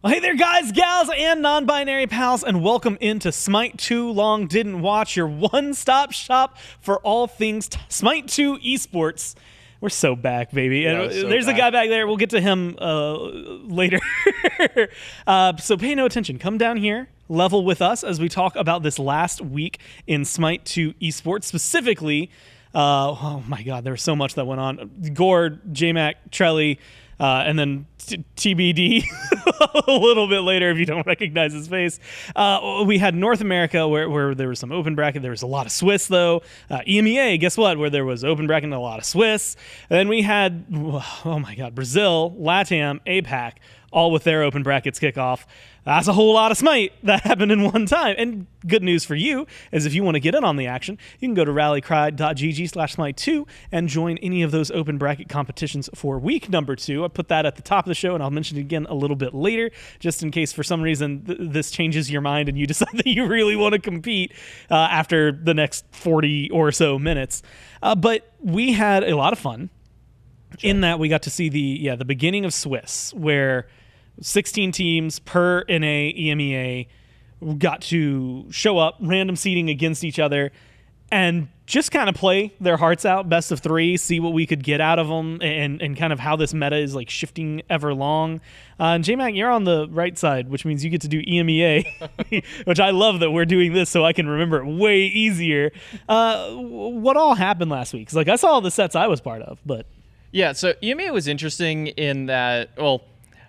Well, hey there, guys, gals, and non-binary pals, and welcome into Smite 2 Long Didn't Watch, your one-stop shop for all things Smite 2 esports. We're so back, baby. And there's a guy back there. We'll get to him later. So pay no attention. Come down here, level with us as we talk about this last week in Smite 2 esports. Specifically, oh my God, there was so much that went on. Gord, JMac, Trelly, and then TBD a little bit later if you don't recognize his face. We had North America where there was some open bracket. There was a lot of Swiss, though. EMEA, guess what? Where there was open bracket and a lot of Swiss. And then we had, oh my God, Brazil, LATAM, APAC, all with their open brackets kick off. That's a whole lot of Smite that happened in one time. And good news for you is if you want to get in on the action, you can go to rallycry.gg/Smite2 and join any of those open bracket competitions for week number 2. I put that at the top of the show, and I'll mention it again a little bit later, just in case for some reason this changes your mind and you decide that you really want to compete after the next 40 or so minutes. But we had a lot of fun in that we got to see the beginning of Swiss, where 16 teams per NA EMEA got to show up, random seeding against each other, and just kind of play their hearts out, best of 3, see what we could get out of them, and kind of how this meta is like shifting ever long. And JMac, you're on the right side, which means you get to do EMEA, which I love that we're doing this so I can remember it way easier. What all happened last week? 'Cause like I saw all the sets I was part of, but yeah, so EMEA was interesting in that, well,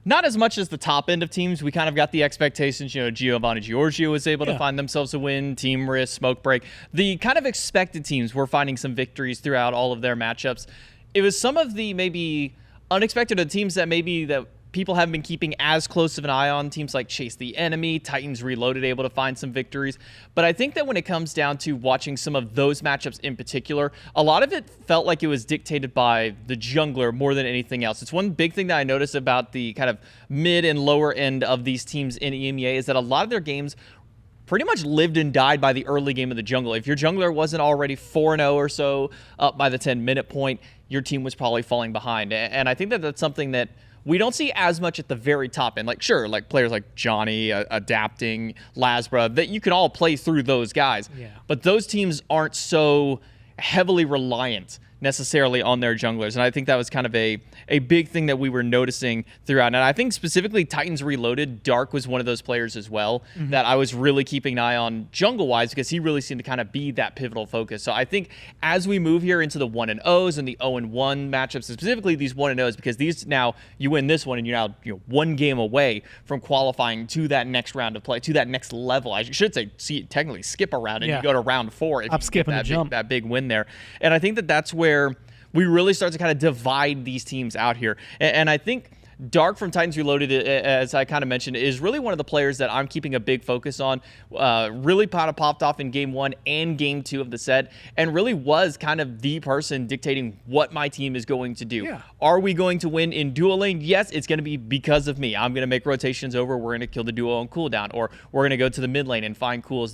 not as much as the top end of teams. We kind of got the expectations. Giovanni Giorgio was able to find themselves a win. Team Risk, Smoke Break. The kind of expected teams were finding some victories throughout all of their matchups. It was some of the maybe unexpected teams that people haven't been keeping as close of an eye on. Teams like Chase the Enemy, Titans Reloaded able to find some victories. But I think that when it comes down to watching some of those matchups in particular, a lot of it felt like it was dictated by the jungler more than anything else. It's one big thing that I noticed about the kind of mid and lower end of these teams in EMEA is that a lot of their games pretty much lived and died by the early game of the jungle. If your jungler wasn't already 4-0 or so up by the 10-minute point, your team was probably falling behind. And I think that that's something that we don't see as much at the very top end. Like, sure, like players like Johnny, Adapting, Lasbra, that you can all play through those guys. Yeah. But those teams aren't so heavily reliant necessarily on their junglers. And I think that was kind of a big thing that we were noticing throughout. And I think specifically Titans Reloaded, Dark was one of those players as well that I was really keeping an eye on jungle-wise because he really seemed to kind of be that pivotal focus. So I think as we move here into the 1-0s and the 0-1 matchups, specifically these 1-0s, because these now, you win this one and you're now one game away from qualifying to that next round of play, to that next level. I should say, technically skip a round and you go to round 4 if you get that big win there. And I think that that's where we really start to kind of divide these teams out here. And I think Dark from Titans Reloaded, as I kind of mentioned, is really one of the players that I'm keeping a big focus on. Really popped off in Game 1 and Game 2 of the set, and really was kind of the person dictating what my team is going to do. Yeah. Are we going to win in duo lane? Yes, it's going to be because of me. I'm going to make rotations over. We're going to kill the duo on cooldown, or we're going to go to the mid lane and find kills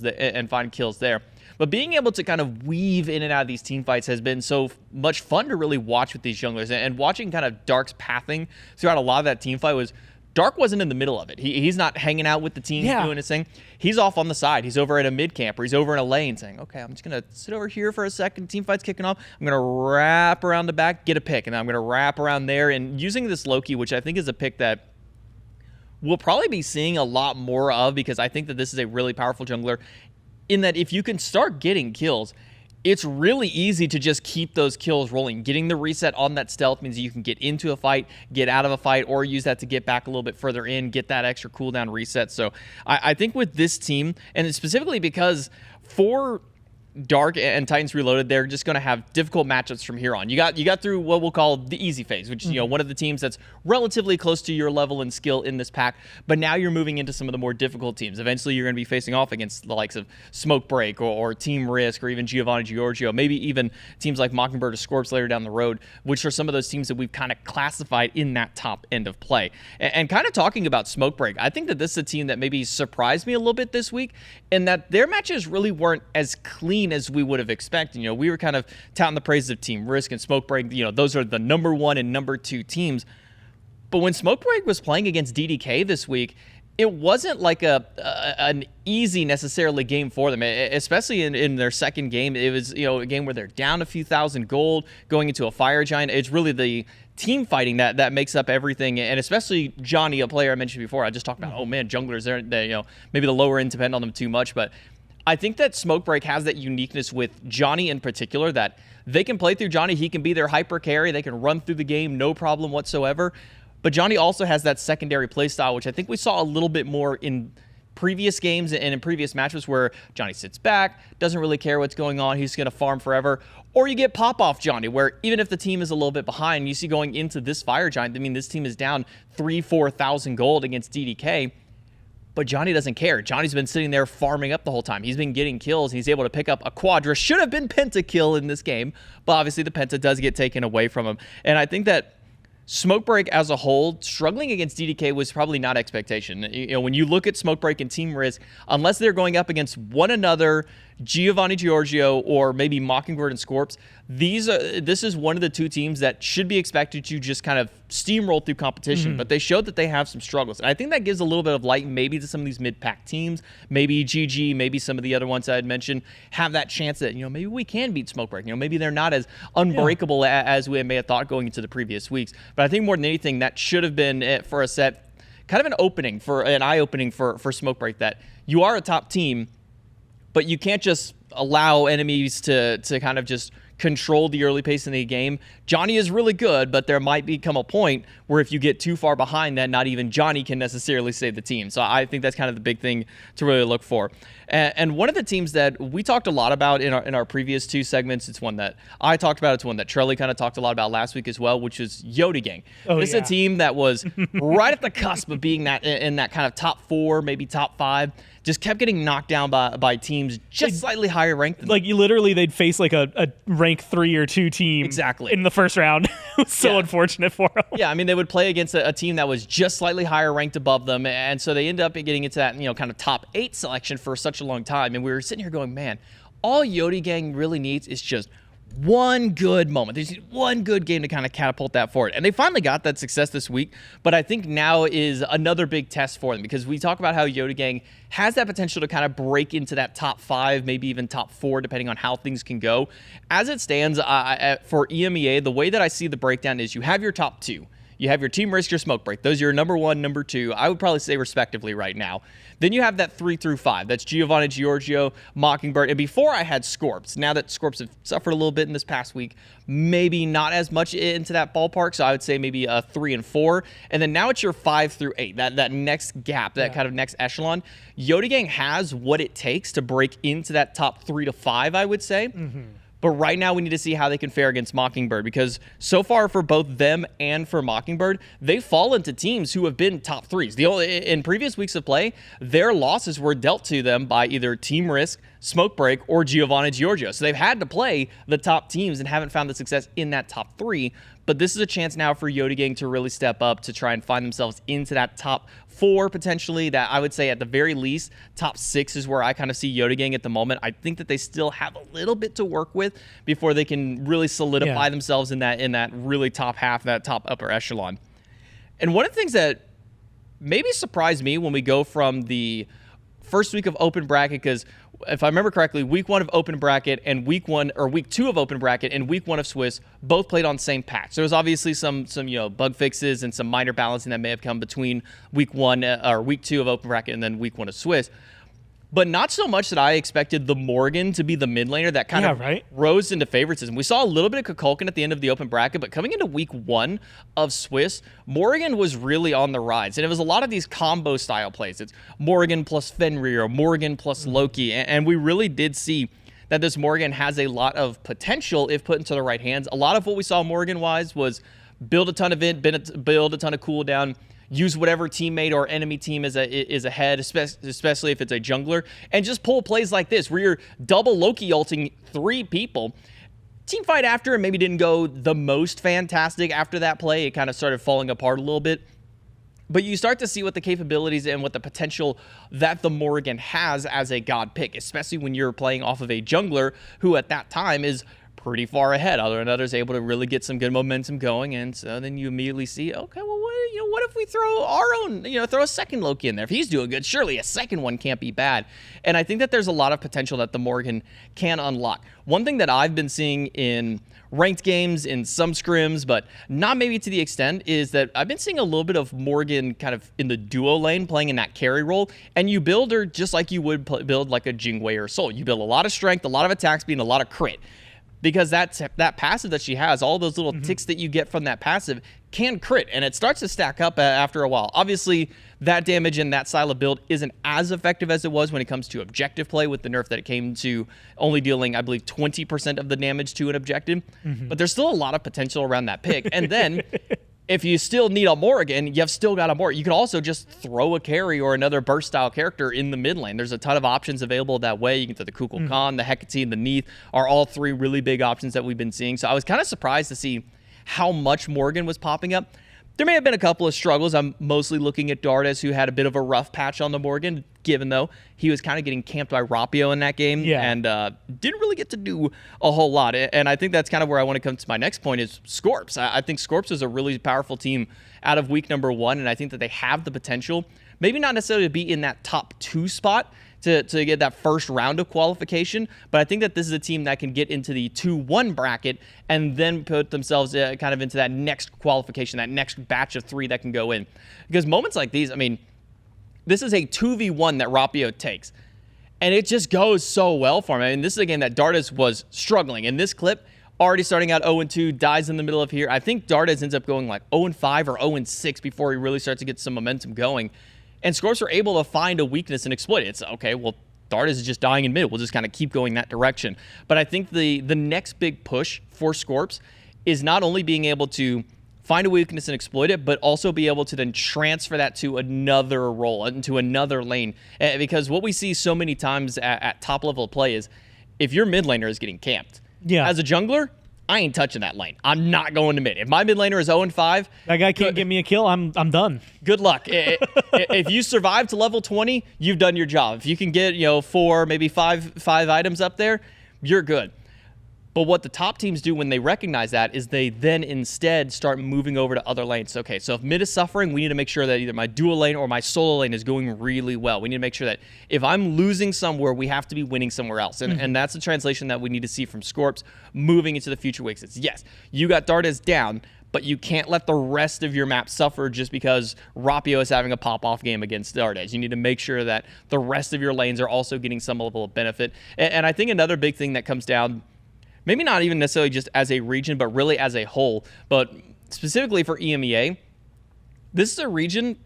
there. But being able to kind of weave in and out of these team fights has been so much fun to really watch with these junglers. And watching kind of Dark's pathing throughout a lot of that team fight was, Dark wasn't in the middle of it. He's not hanging out with the team doing his thing. He's off on the side. He's over at a mid camp, or he's over in a lane saying, okay, I'm just going to sit over here for a second. Team fight's kicking off. I'm going to wrap around the back, get a pick, and then I'm going to wrap around there. And using this Loki, which I think is a pick that we'll probably be seeing a lot more of, because I think that this is a really powerful jungler, in that if you can start getting kills, it's really easy to just keep those kills rolling. Getting the reset on that stealth means you can get into a fight, get out of a fight, or use that to get back a little bit further in, get that extra cooldown reset. So I think with this team, and specifically because for Dark and Titans Reloaded, they're just going to have difficult matchups from here on. You got through what we'll call the easy phase, which is one of the teams that's relatively close to your level and skill in this pack. But now you're moving into some of the more difficult teams. Eventually, you're going to be facing off against the likes of Smoke Break or Team Risk or even Giovanni Giorgio, maybe even teams like Mockingbird or Scorps later down the road, which are some of those teams that we've kind of classified in that top end of play. And kind of talking about Smoke Break, I think that this is a team that maybe surprised me a little bit this week, in that their matches really weren't as clean as we would have expected. We were kind of touting the praises of Team Risk and Smoke Break. Those are the number 1 and number 2 teams. But when Smokebreak was playing against DDK this week, it wasn't like an easy necessarily game for them, especially in their second game. It was a game where they're down a few thousand gold going into a Fire Giant. It's really the team fighting that makes up everything, and especially Johnny, a player I mentioned before. I just talked about, oh man, junglers, they maybe the lower end depend on them too much, but I think that Smokebreak has that uniqueness with Johnny in particular, that they can play through Johnny. He can be their hyper carry. They can run through the game, no problem whatsoever. But Johnny also has that secondary playstyle, which I think we saw a little bit more in previous games and in previous matches, where Johnny sits back, doesn't really care what's going on. He's going to farm forever. Or you get pop-off Johnny, where even if the team is a little bit behind, you see going into this Fire Giant, I mean, this team is down 3,000-4,000 gold against DDK, but Johnny doesn't care. Johnny's been sitting there farming up the whole time. He's been getting kills. He's able to pick up a Quadra. Should have been Pentakill in this game, but obviously the Penta does get taken away from him. And I think that Smokebreak as a whole, struggling against DDK was probably not expectation. When you look at Smokebreak and Team Risk, unless they're going up against one another, Giovanni Giorgio or maybe Mockingbird and Scorps, this is one of the two teams that should be expected to just kind of steamroll through competition, but they showed that they have some struggles. And I think that gives a little bit of light maybe to some of these mid-pack teams, maybe GG, maybe some of the other ones I had mentioned have that chance that, maybe we can beat Smokebreak. Maybe they're not as unbreakable as we may have thought going into the previous weeks. But I think more than anything, that should have been for a set, kind of an eye-opening for Smokebreak, that you are a top team, but you can't just allow enemies to kind of just control the early pace in the game. Johnny is really good, but there might become a point where if you get too far behind that, not even Johnny can necessarily save the team. So I think that's kind of the big thing to really look for. And one of the teams that we talked a lot about in our previous two segments, it's one that I talked about, it's one that Trelly kind of talked a lot about last week as well, which is Yodi Gang. This is a team that was right at the cusp of being in that kind of top 4, maybe top 5. Just kept getting knocked down by teams just slightly higher ranked than them. You literally, they'd face a rank 3 or 2 team in the first round. It was so unfortunate for them. Yeah, I mean, they would play against a team that was just slightly higher ranked above them, and so they end up getting into that kind of top 8 selection for such a long time. And we were sitting here going, man, all Yodi Gang really needs is just one good moment. They just need one good game to kind of catapult that forward. And they finally got that success this week, but I think now is another big test for them, because we talk about how Yodi Gang has that potential to kind of break into that top 5, maybe even top 4, depending on how things can go. As it stands, for EMEA, the way that I see the breakdown is you have your top 2. You have your Team Risk, your Smokebreak. Those are your number 1, number 2. I would probably say respectively right now. Then you have that 3 through 5. That's Giovanni Giorgio, Mockingbird. And before I had Scorps. Now that Scorps have suffered a little bit in this past week, maybe not as much into that ballpark. So I would say maybe 3 and 4. And then now it's your 5 through 8. That next gap, that kind of next echelon. Yodi Gang has what it takes to break into that top 3 to 5, I would say. But right now we need to see how they can fare against Mockingbird, because so far for both them and for Mockingbird, they've fallen to teams who have been top 3s. In previous weeks of play, their losses were dealt to them by either Team Risk, Smokebreak, or Giovanni Giorgio. So they've had to play the top teams and haven't found the success in that top 3. But this is a chance now for Yodi Gang to really step up to try and find themselves into that top 4 potentially. That I would say at the very least, top 6 is where I kind of see Yodi Gang at the moment. I think that they still have a little bit to work with before they can really solidify themselves in that really top half, that top upper echelon. And one of the things that maybe surprised me when we go from the first week of open bracket, because if I remember correctly, week 1 of open bracket and week 2 of open bracket and week 1 of Swiss both played on same patch. There was obviously some bug fixes and some minor balancing that may have come between week 1 or week 2 of open bracket and then week 1 of Swiss. But not so much that I expected the Morgan to be the mid laner that kind of rose into favoritism. We saw a little bit of Kukulkan at the end of the open bracket, but coming into week 1 of Swiss, Morgan was really on the rise. And it was a lot of these combo style plays. It's Morgan plus Fenrir, or Morgan plus Loki. And we really did see that this Morgan has a lot of potential if put into the right hands. A lot of what we saw Morgan-wise was build a ton of build a ton of cooldown, use whatever teammate or enemy team is ahead, especially if it's a jungler, and just pull plays like this where you're double Loki ulting 3 people. Team fight after maybe didn't go the most fantastic after that play. It kind of started falling apart a little bit. But you start to see what the capabilities and what the potential that the Morgan has as a god pick, especially when you're playing off of a jungler who at that time is pretty far ahead. Others able to really get some good momentum going, and so then you immediately see, okay, well, what if we throw our own, throw a second Loki in there? If he's doing good, surely a second one can't be bad. And I think that there's a lot of potential that the Morgan can unlock. One thing that I've been seeing in ranked games, in some scrims, but not maybe to the extent, is that I've been seeing a little bit of Morgan kind of in the duo lane, playing in that carry role, and you build her just like you would build like a Jingwei or Soul. You build a lot of strength, a lot of attack speed, and a lot of crit. Because that passive that she has, all those little ticks that you get from that passive can crit, and it starts to stack up after a while. Obviously, that damage in that style of build isn't as effective as it was when it comes to objective play with the nerf that it came to only dealing, I believe, 20% of the damage to an objective. But there's still a lot of potential around that pick. And then if you still need a Morgan, you've still got a Morgan. You can also just throw a carry or another burst style character in the mid lane. There's a ton of options available that way. You can throw the Kukulkan, the Hecate, and the Neath are all three really big options that we've been seeing. So I was kind of surprised to see how much Morgan was popping up. There may have been a couple of struggles. I'm mostly looking at Dardes, who had a bit of a rough patch on the Morgan, given though he was kind of getting camped by Rapio in that game and didn't really get to do a whole lot. And I think that's kind of where I want to come to my next point is Scorps. I think Scorps is a really powerful team out of week number 1, and I think that they have the potential, maybe not necessarily to be in that top 2 spot, to get that first round of qualification, but I think that this is a team that can get into the 2-1 bracket and then put themselves kind of into that next qualification, that next batch of 3 that can go in. Because moments like these, I mean, this is a 2v1 that Rapio takes, and it just goes so well for him. I mean, this is a game that Dardes was struggling. In this clip, already starting out 0-2, dies in the middle of here. I think Dardes ends up going like 0-5 or 0-6 before he really starts to get some momentum going. And Scorps are able to find a weakness and exploit it. It's okay, well, Dardes is just dying in mid. We'll just kind of keep going that direction. But I think the next big push for Scorps is not only being able to find a weakness and exploit it, but also be able to then transfer that to another role, into another lane. Because what we see so many times at top level of play is if your mid laner is getting camped, as a jungler, I ain't touching that lane. I'm not going to mid. If my mid laner is 0-5, that guy can't get me a kill, I'm done. Good luck. If you survive to level 20, you've done your job. If you can get 4, maybe five items up there, you're good. But what the top teams do when they recognize that is they then instead start moving over to other lanes. Okay, so if mid is suffering, we need to make sure that either my dual lane or my solo lane is going really well. We need to make sure that if I'm losing somewhere, we have to be winning somewhere else. And that's the translation that we need to see from Scorps moving into the future weeks. It's, yes, you got Dardes down, but you can't let the rest of your map suffer just because Rapio is having a pop-off game against Dardes. You need to make sure that the rest of your lanes are also getting some level of benefit. And I think another big thing that comes down, maybe not even necessarily just as a region, but really as a whole, but specifically for EMEA, this is a region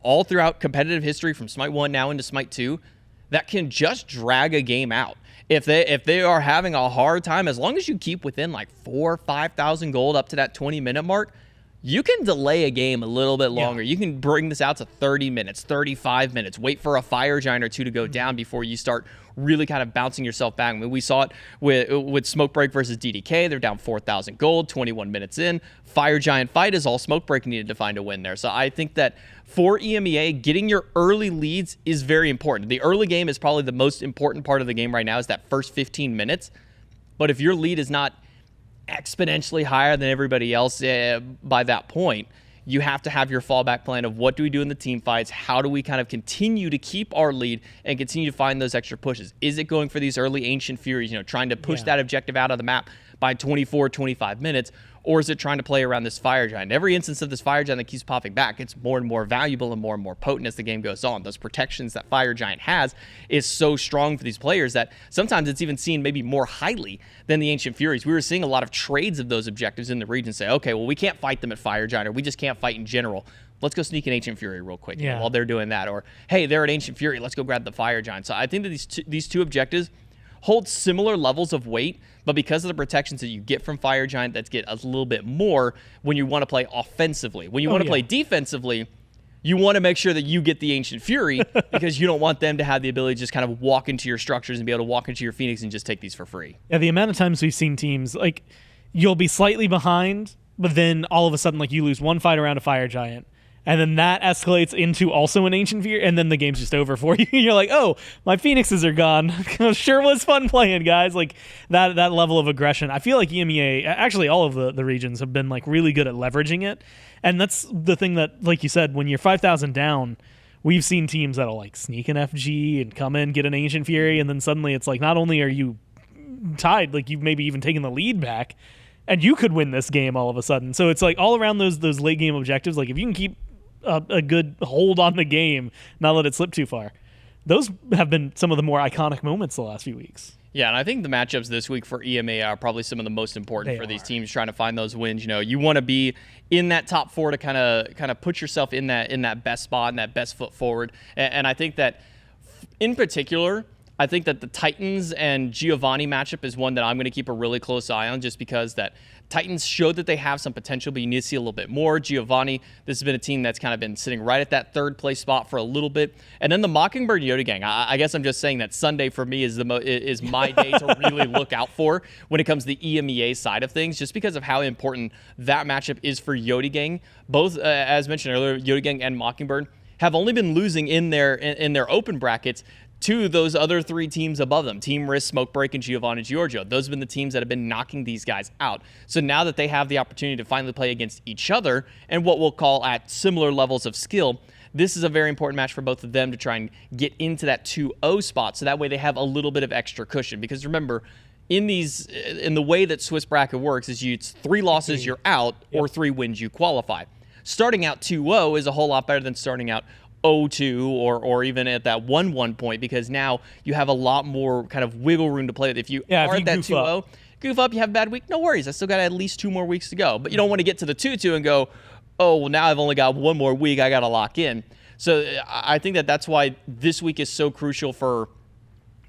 all throughout competitive history from Smite 1 now into Smite 2 that can just drag a game out. If they are having a hard time, as long as you keep within like 4,000 or 5,000 gold up to that 20-minute mark, you can delay a game a little bit longer. You can bring this out to 30 minutes, 35 minutes, wait for a fire giant or 2 to go down before you start really kind of bouncing yourself back. I mean, we saw it with Smoke Break versus DDK. They're down 4,000 gold, 21 minutes in. Fire giant fight is all Smoke Break needed to find a win there. So I think that for EMEA, getting your early leads is very important. The early game is probably the most important part of the game right now, is that first 15 minutes. But if your lead is not exponentially higher than everybody else by that point, you have to have your fallback plan of what do we do in the team fights? How do we kind of continue to keep our lead and continue to find those extra pushes? Is it going for these early Ancient Furies, trying to push that objective out of the map by 24, 25 minutes? Or is it trying to play around this Fire Giant? Every instance of this Fire Giant that keeps popping back, it's more and more valuable and more potent as the game goes on. Those protections that Fire Giant has is so strong for these players that sometimes it's even seen maybe more highly than the Ancient Furies. We were seeing a lot of trades of those objectives in the region say, okay, well, we can't fight them at Fire Giant, or we just can't fight in general. Let's go sneak an Ancient Fury real quick while they're doing that. Or, hey, they're at Ancient Fury, let's go grab the Fire Giant. So I think that these two objectives hold similar levels of weight, but because of the protections that you get from Fire Giant, that get a little bit more when you want to play offensively. When you want to play defensively, you want to make sure that you get the Ancient Fury because you don't want them to have the ability to just kind of walk into your structures and be able to walk into your Phoenix and just take these for free. Yeah, the amount of times we've seen teams, like, you'll be slightly behind, but then all of a sudden, like, you lose one fight around a Fire Giant, and then that escalates into also an Ancient Fury, and then the game's just over for you. You're like, oh, my Phoenixes are gone. Sure was fun playing, guys. Like that level of aggression. I feel like EMEA, actually all of the regions have been like really good at leveraging it, and that's the thing that, like you said, when you're 5,000 down, we've seen teams that'll like sneak an FG and come in, get an Ancient Fury, and then suddenly it's like not only are you tied, like you've maybe even taken the lead back, and you could win this game all of a sudden. So it's like all around those late game objectives, like if you can keep a good hold on the game, not let it slip too far, those have been some of the more iconic moments the last few weeks. Yeah, and I think the matchups this week for EMEA are probably some of the most important for these teams trying to find those wins. You know, you want to be in that top 4 to kind of put yourself in that best spot and that best foot forward. And I think that in particular, I think that the Titans and Giovanni matchup is one that I'm going to keep a really close eye on, just because that Titans showed that they have some potential, but you need to see a little bit more. Giovanni, this has been a team that's kind of been sitting right at that third place spot for a little bit. And then the Mockingbird Yoda gang. I guess I'm just saying that Sunday for me is my day to really look out for when it comes to the EMEA side of things, just because of how important that matchup is for Yoda gang. Both, as mentioned earlier, Yoda gang and Mockingbird have only been losing in their open brackets to those other 3 teams above them, Team Risk, Smokebreak, and Giovanni Giorgio. Those have been the teams that have been knocking these guys out. So now that they have the opportunity to finally play against each other and what we'll call at similar levels of skill, this is a very important match for both of them to try and get into that 2-0 spot, so that way they have a little bit of extra cushion. Because remember, in the way that Swiss bracket works is it's 3 losses, you're out, or 3 wins, you qualify. Starting out 2-0 is a whole lot better than starting out 0-2 or even at that 1-1 point, because now you have a lot more kind of wiggle room to play with. If you are at that 2-0, goof up, you have a bad week, no worries. I still got at least 2 more weeks to go. But you don't want to get to the 2-2 and go, oh, well, now I've only got 1 more week, I got to lock in. So I think that's why this week is so crucial for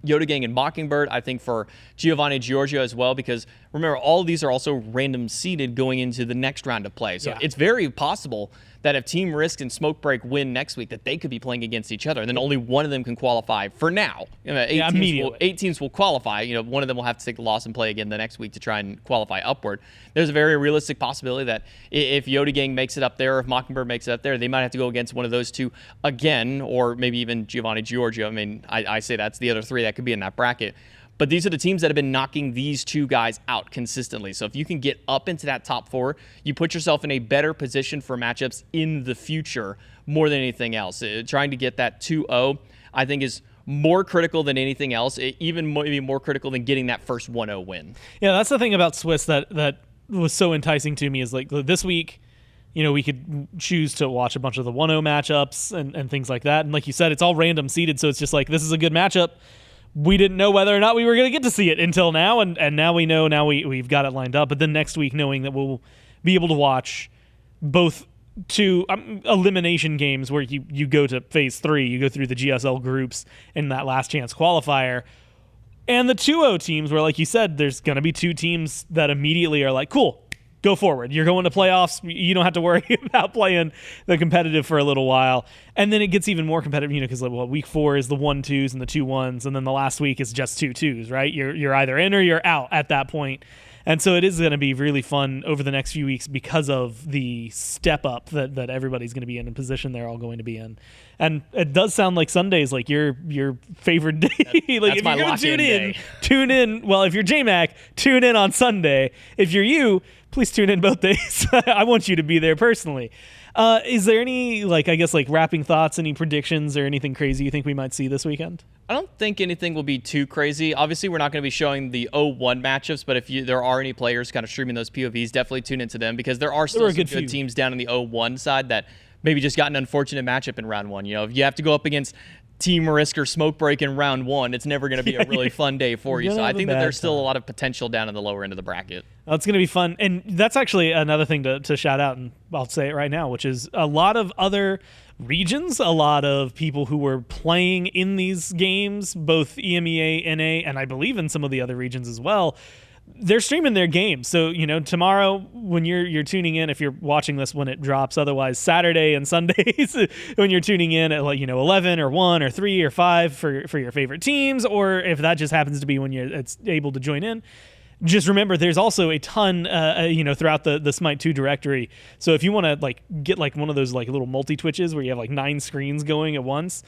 Yoda Gang and Mockingbird. I think for Giovanni Giorgio as well, because remember, all of these are also random seeded going into the next round of play. So it's very possible that if Team Risk and Smokebreak win next week, that they could be playing against each other, and then only one of them can qualify for now. 8 teams will qualify. You know, one of them will have to take the loss and play again the next week to try and qualify upward. There's a very realistic possibility that if Yoda Gang makes it up there, or if Mockingbird makes it up there, they might have to go against one of those 2 again, or maybe even Giovanni Giorgio. I mean, I say that's the other 3 that could be in that bracket. But these are the teams that have been knocking these 2 guys out consistently. So if you can get up into that top 4, you put yourself in a better position for matchups in the future more than anything else. Trying to get that 2-0, I think, is more critical than anything else, even maybe more critical than getting that first 1-0 win. Yeah, that's the thing about Swiss that was so enticing to me, is like this week, you know, we could choose to watch a bunch of the 1-0 matchups and things like that. And like you said, it's all random seeded, so it's just like, this is a good matchup. We didn't know whether or not we were going to get to see it until now, and now we know. Now we've got it lined up. But then next week, knowing that we'll be able to watch both 2 elimination games where you go to phase 3, you go through the GSL groups in that last chance qualifier, and the 2-0 teams where, like you said, there's going to be 2 teams that immediately are like, cool, go forward. You're going to playoffs. You don't have to worry about playing the competitive for a little while. And then it gets even more competitive, you know, because week 4 is the 1-2s and the 2-1s, and then the last week is just 2-2s, right? You're either in or you're out at that point. And so it is going to be really fun over the next few weeks because of the step up that everybody's going to be in a position they're all going to be in. And it does sound like Sunday's like your favorite day. Like, if you're going to tune in. Well, if you're JMac, tune in on Sunday. If you're you, please tune in both days. I want you to be there personally. Is there any, wrapping thoughts, any predictions, or anything crazy you think we might see this weekend? I don't think anything will be too crazy. Obviously, we're not going to be showing the 0-1 matchups, but if there are any players kind of streaming those POVs, definitely tune into them, because there are still some good teams down in the 0-1 side that maybe just got an unfortunate matchup in round 1. You know, if you have to go up against Team Risk or Smokebreak in round 1, it's never going to be a really fun day for you. So I think that there's still a lot of potential down in the lower end of the bracket. Well, it's going to be fun. And that's actually another thing to shout out, and I'll say it right now, which is a lot of other regions, a lot of people who were playing in these games, both EMEA, NA, and I believe in some of the other regions as well, they're streaming their games. So, you know, tomorrow when you're tuning in, if you're watching this when it drops, otherwise Saturday and Sundays when you're tuning in at 11 or 1 or 3 or 5 for your favorite teams, or if that just happens to be when it's able to join in, just remember, there's also a ton, throughout the Smite 2 directory. So if you want to like get like one of those like little multi-twitches where you have like 9 screens going at once,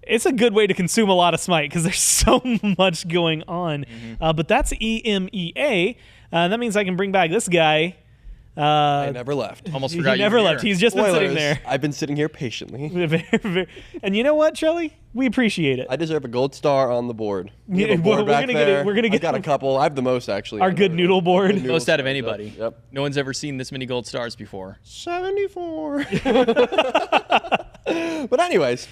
it's a good way to consume a lot of Smite because there's so much going on. But that's EMEA. That means I can bring back this guy. I never left. Almost forgot He never you were left. here. He's just been sitting there. I've been sitting here patiently. And you know what, Shelly? We appreciate it. I deserve a gold star on the board. We have Yeah, a board we're back gonna get there. it- we're gonna I get- got a couple. I have the most, actually. Our good noodle board. Good noodle Most out of stars, anybody. Yep. No one's ever seen this many gold stars before. 74. But anyways,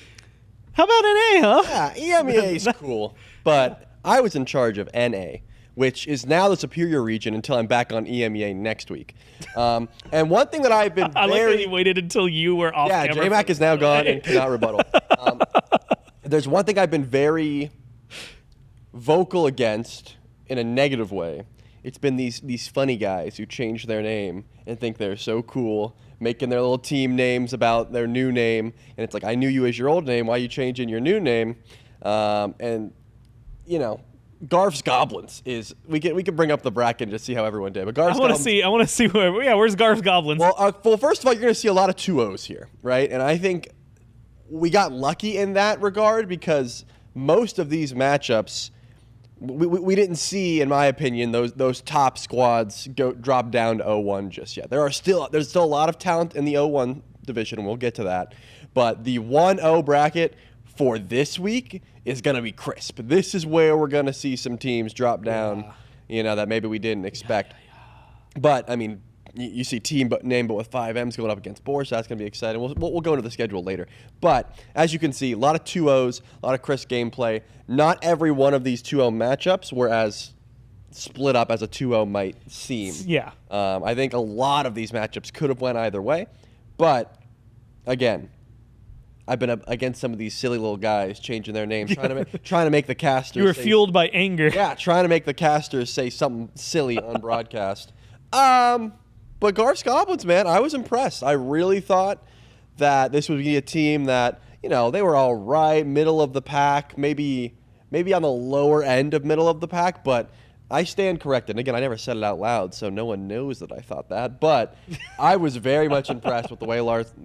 How about NA, huh? yeah, EMEA is cool. But I was in charge of NA, which is now the superior region until I'm back on EMEA next week. And one thing that I've been I like that very... you waited until you were off Yeah, camera. J-Mac is now gone and cannot rebuttal. There's one thing I've been very vocal against in a negative way. It's been these funny guys who change their name and think they're so cool, making their little team names about their new name. And it's like, I knew you as your old name. Why are you changing your new name? And, you know, Garf's Goblins is... We can bring up the bracket and just see how everyone did. But Garf's I want Goblins... to see where's Garf's Goblins? Well, first of all, you're going to see a lot of 2-0s here, right? And I think we got lucky in that regard because most of these matchups, we didn't see, in my opinion, those top squads drop down to 0-1 just yet. There's still a lot of talent in the 0-1 division, and we'll get to that. But the 1-0 bracket for this week is going to be crisp. This is where we're going to see some teams drop down, that maybe we didn't expect. But, I mean, you see team name but with 5 M's going up against Bohr, so that's going to be exciting. We'll go into the schedule later. But, as you can see, a lot of 2-0s, a lot of crisp gameplay. Not every one of these 2-0 matchups were as split up as a 2-0 might seem. Yeah. I think a lot of these matchups could have went either way. But, again, I've been up against some of these silly little guys changing their names, trying to make the casters. You were fueled by anger. Yeah, trying to make the casters say something silly on broadcast. But Garf's Goblins, man, I was impressed. I really thought that this would be a team that, they were all right, middle of the pack, maybe on the lower end of middle of the pack, but I stand corrected. And again, I never said it out loud, so no one knows that I thought that. But I was very much impressed with the way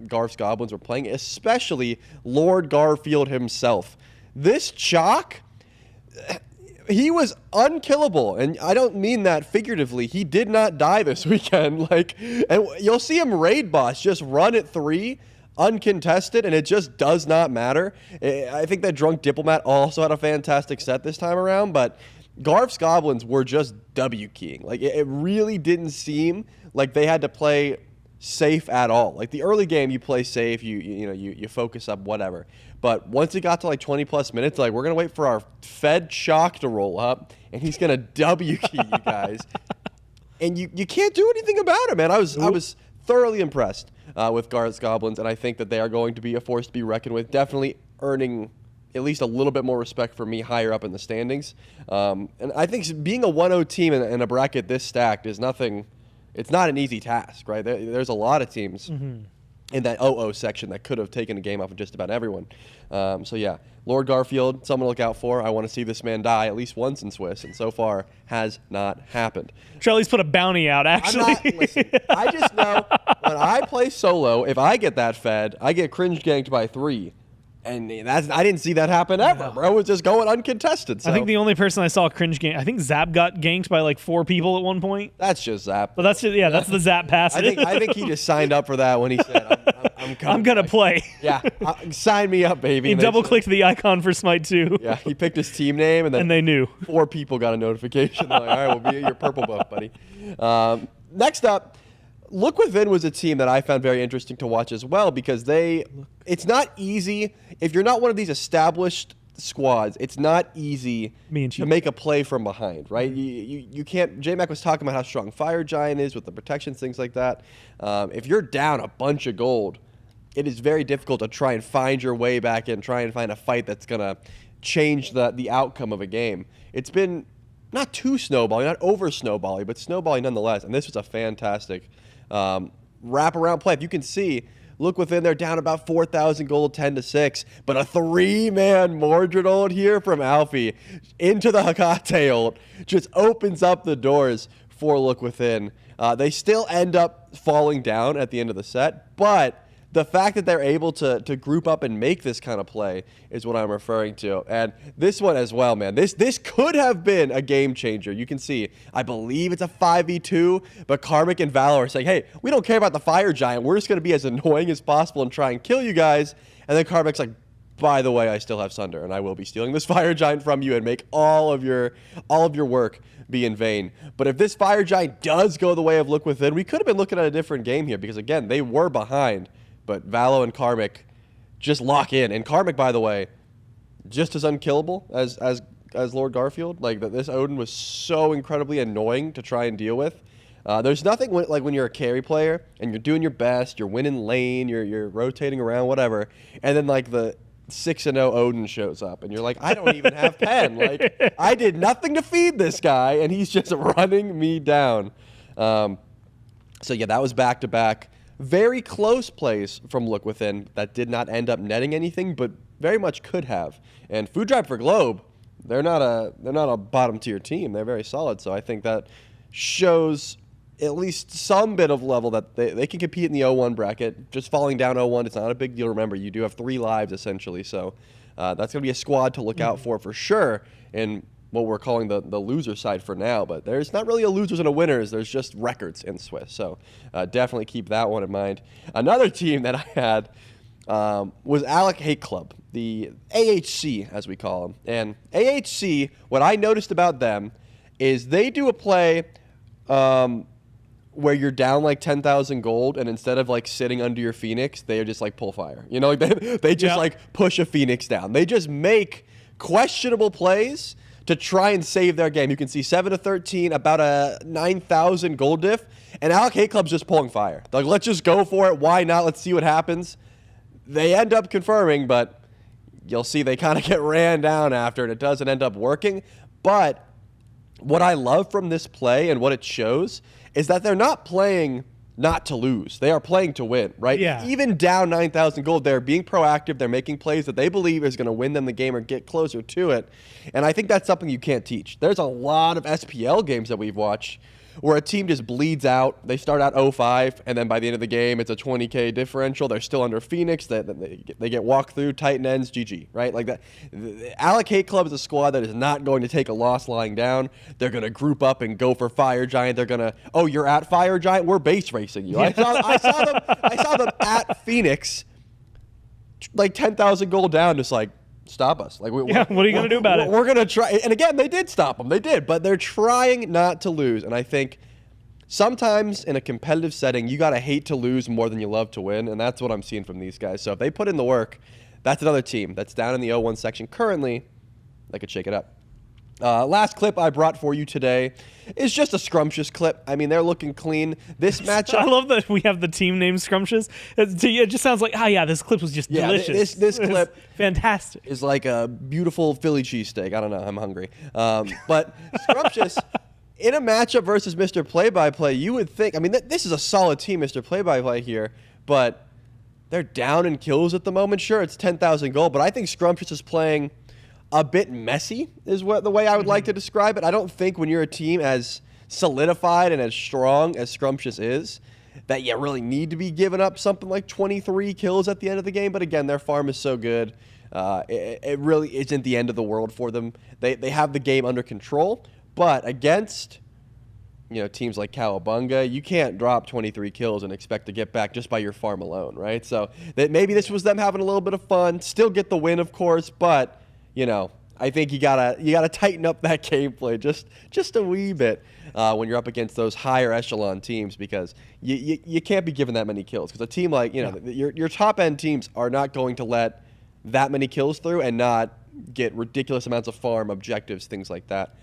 Garf's Goblins were playing, especially Lord Garfield himself. This Chalk, he was unkillable, and I don't mean that figuratively. He did not die this weekend. And you'll see him raid boss just run at 3 uncontested, and it just does not matter. I think that Drunk Diplomat also had a fantastic set this time around, but Garf's Goblins were just W-keying. It really didn't seem like they had to play safe at all. The early game, you play safe, you focus up, whatever. But once it got to 20+ minutes, we're gonna wait for our Fed Chalk to roll up, and he's gonna W-key you guys, and you can't do anything about it, man. I was thoroughly impressed with Garf's Goblins, and I think that they are going to be a force to be reckoned with. Definitely earning at least a little bit more respect for me higher up in the standings. And I think being a 1-0 team in a bracket this stacked is nothing. It's not an easy task, right? There's a lot of teams in that 0-0 section that could have taken a game off of just about everyone. So yeah, Lord Garfield, someone to look out for. I want to see this man die at least once in Swiss, and so far has not happened. Charlie's put a bounty out, actually. Listen, I just know when I play solo, if I get that fed, I get cringe ganked by 3. And I didn't see that happen ever, bro. It was just going uncontested. So. I think the only person I saw cringe gank, I think Zap got ganked by 4 people at one point. That's just Zap. But that's the Zap pass. I think he just signed up for that when he said, I'm going to play. Yeah, sign me up, baby. He double-clicked the icon for Smite 2. Yeah, he picked his team name, and then they knew. 4 people got a notification. They're like, all right, we'll be your purple buff, buddy. Next up, Look Within was a team that I found very interesting to watch as well because it's not easy. If you're not one of these established squads, it's not easy to make a play from behind, right? You can't. J-Mac was talking about how strong Fire Giant is with the protections, things like that. If you're down a bunch of gold, it is very difficult to try and find your way back and try and find a fight that's going to change the outcome of a game. It's been not too snowballing, not over snowballing, but snowballing nonetheless. And this was a fantastic wraparound play. If you can see, Look within, they're down about 4,000 gold, 10-6. But a 3-man Mordred ult here from Alfie into the Hakate ult just opens up the doors for Look Within. They still end up falling down at the end of the set, but the fact that they're able to group up and make this kind of play is what I'm referring to. And this one as well, man. This could have been a game changer. You can see, I believe it's a 5v2, but Karmic and Valor are saying, hey, we don't care about the Fire Giant. We're just going to be as annoying as possible and try and kill you guys. And then Karmic's like, by the way, I still have Sunder, and I will be stealing this Fire Giant from you and make all of your work be in vain. But if this Fire Giant does go the way of Look Within, we could have been looking at a different game here because, again, they were behind. But Valo and Karmic just lock in. And Karmic, by the way, just as unkillable as Lord Garfield. Like, this Odin was so incredibly annoying to try and deal with. There's nothing like when you're a carry player and you're doing your best, you're winning lane, you're rotating around, whatever, and then like the 6-0 Odin shows up and you're like, I don't even have pen. Like, I did nothing to feed this guy and he's just running me down. So yeah, that was back-to-back. Very close plays from Look Within that did not end up netting anything, but very much could have. And Food Drive for Globe, they're not a bottom tier team. They're very solid. So I think that shows at least some bit of level that they can compete in the 0-1 bracket. Just falling down 0-1, it's not a big deal. Remember, you do have 3 lives essentially. So that's going to be a squad to look out for sure. And what we're calling the loser side for now, but there's not really a losers and a winners. There's just records in Swiss. So definitely keep that one in mind. Another team that I had was Alec Hate Club, the AHC as we call them. And AHC, what I noticed about them is they do a play where you're down like 10,000 gold, and instead of like sitting under your Phoenix, they just like pull fire. You know, like they just like push a Phoenix down. They just make questionable plays to try and save their game. You can see 7-13, about a 9,000 gold diff, and Alec Hate Club's just pulling fire. Like, let's just go for it. Why not? Let's see what happens. They end up confirming, but you'll see they kind of get ran down after, and it doesn't end up working. But what I love from this play and what it shows is that they're not playing not to lose. They are playing to win, right? Yeah. Even down 9,000 gold, they're being proactive. They're making plays that they believe is going to win them the game or get closer to it. And I think that's something you can't teach. There's a lot of SPL games that we've watched where a team just bleeds out. They start out 0-5, and then by the end of the game, it's a 20K differential. They're still under Phoenix. They get walked through, Titan ends, GG, right? Like that. The Alec Hate Club is a squad that is not going to take a loss lying down. They're going to group up and go for Fire Giant. They're going to, oh, you're at Fire Giant? We're base racing you. I saw them at Phoenix, like 10,000 gold down, just like, stop us. Like, what are you going to do about it? We're going to try. And again, they did stop them. They did. But they're trying not to lose. And I think sometimes in a competitive setting, you got to hate to lose more than you love to win. And that's what I'm seeing from these guys. So if they put in the work, that's another team that's down in the 0-1 section currently. They could shake it up. Last clip I brought for you today is just a Scrumptious clip. I mean, they're looking clean. This matchup... I love that we have the team name Scrumptious. It just sounds like, this clip was just delicious. This clip... fantastic. ...is like a beautiful Philly cheesesteak. I don't know. I'm hungry. But Scrumptious, in a matchup versus Mr. Play-By-Play, you would think... I mean, this is a solid team, Mr. Play-By-Play here, but they're down in kills at the moment. Sure, it's 10,000 gold, but I think Scrumptious is playing... a bit messy is what the way I would like to describe it. I don't think when you're a team as solidified and as strong as Scrumptious is that you really need to be giving up something like 23 kills at the end of the game. But again, their farm is so good. It really isn't the end of the world for them. They have the game under control. But against teams like Cowabunga, you can't drop 23 kills and expect to get back just by your farm alone, right? So that maybe this was them having a little bit of fun. Still get the win, of course, but I think you gotta tighten up that gameplay just a wee bit when you're up against those higher echelon teams, because you can't be giving that many kills, because a team like your top end teams are not going to let that many kills through and not get ridiculous amounts of farm objectives, things like that.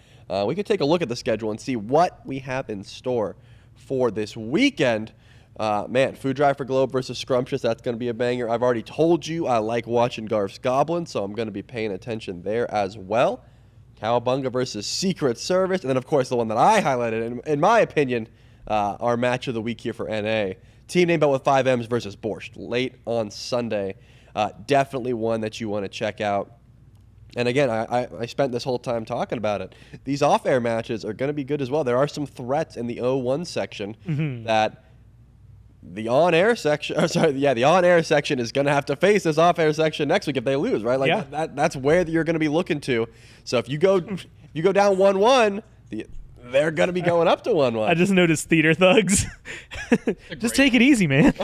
We could take a look at the schedule and see what we have in store for this weekend. Food Drive for Globe versus Scrumptious, that's going to be a banger. I've already told you I like watching Garf's Goblin, so I'm going to be paying attention there as well. Cowabunga versus Secret Service, and then, of course, the one that I highlighted, in my opinion, our match of the week here for NA, team name but with 5 M's versus Borscht late on Sunday. Definitely one that you want to check out. And again, I spent this whole time talking about it. These off-air matches are going to be good as well. There are some threats in the 0-1 section that the on-air section, the on-air section is going to have to face this off-air section next week if they lose, right? Like that's where you're going to be looking to. So if you go down 1-1, they're going to be going up to 1-1. I just noticed Theater Thugs. Just take it easy, man.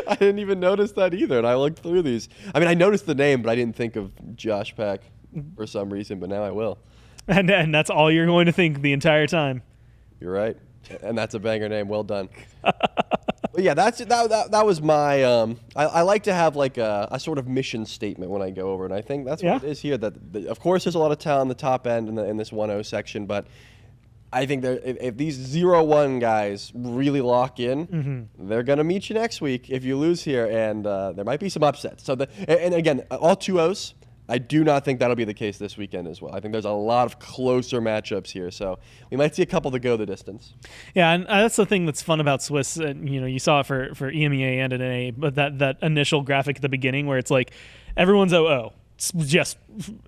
I didn't even notice that either, and I looked through these. I mean, I noticed the name, but I didn't think of Josh Peck for some reason, but now I will. And that's all you're going to think the entire time. You're right. And that's a banger name. Well done. But yeah, that was my I like to have like a sort of mission statement when I go over, and I think that's what it is here. That of course there's a lot of talent on the top end in this 1-0 section, but I think if these 0-1 guys really lock in, they're going to meet you next week if you lose here, and there might be some upsets. So and again, all 2-0s. I do not think that'll be the case this weekend as well. I think there's a lot of closer matchups here, so we might see a couple to go the distance. Yeah, and that's the thing that's fun about Swiss. You saw it for EMEA and NA, but that initial graphic at the beginning where it's like everyone's 0-0. It's just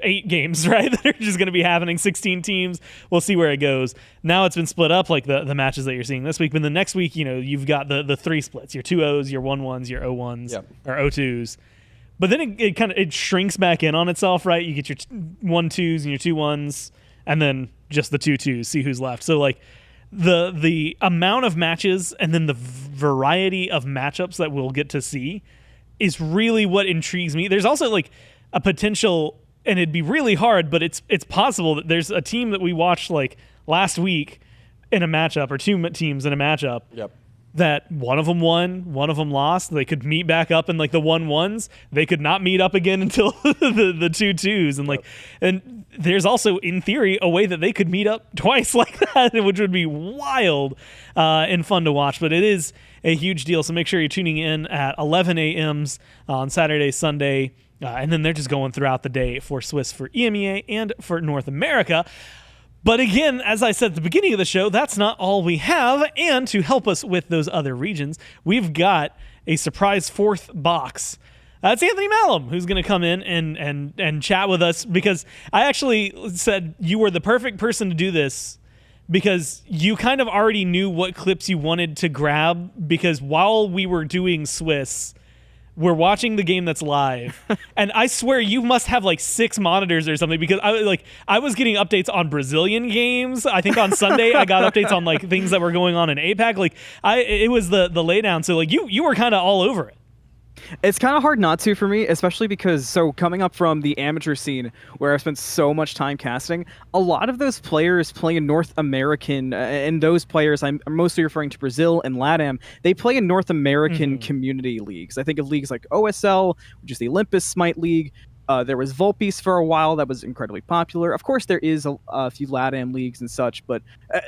8 games, right? That are just going to be happening, 16 teams. We'll see where it goes. Now it's been split up like the matches that you're seeing this week. But the next week, you've got the 3 splits, your 2-0s, your 1-1s, your 0-1s, or 0-2s. But then it shrinks back in on itself, right? You get your 1-2s and your 2-1s, and then just the 2-2s, see who's left. So like the amount of matches and then the variety of matchups that we'll get to see is really what intrigues me. There's also like a potential, and it'd be really hard, but it's possible that there's a team that we watched like last week in a matchup, or 2 teams in a matchup. Yep. That one of them won, one of them lost. They could meet back up in like the 1-1s. They could not meet up again until the 2-2s. And and there's also, in theory, a way that they could meet up twice like that, which would be wild and fun to watch. But it is a huge deal. So make sure you're tuning in at 11 a.m.s on Saturday, Sunday. And then they're just going throughout the day for Swiss, for EMEA, and for North America. But again, as I said at the beginning of the show, that's not all we have. And to help us with those other regions, we've got a surprise 4th box. It's Anthony Malum, who's going to come in and chat with us, because I actually said you were the perfect person to do this because you kind of already knew what clips you wanted to grab, because while we were doing Swiss, we're watching the game that's live, and I swear you must have like 6 monitors or something, because I was getting updates on Brazilian games. I think on Sunday I got updates on like things that were going on in APAC. It was the laydown, so like you were kind of all over it. It's kind of hard not to for me, especially because coming up from the amateur scene where I've spent so much time casting, a lot of those players play in North American, and those players, I'm mostly referring to Brazil and LATAM, they play in North American community leagues. I think of leagues like OSL, which is the Olympus SMITE League. There was Volpes for a while that was incredibly popular. Of course, there is a few LATAM leagues and such, but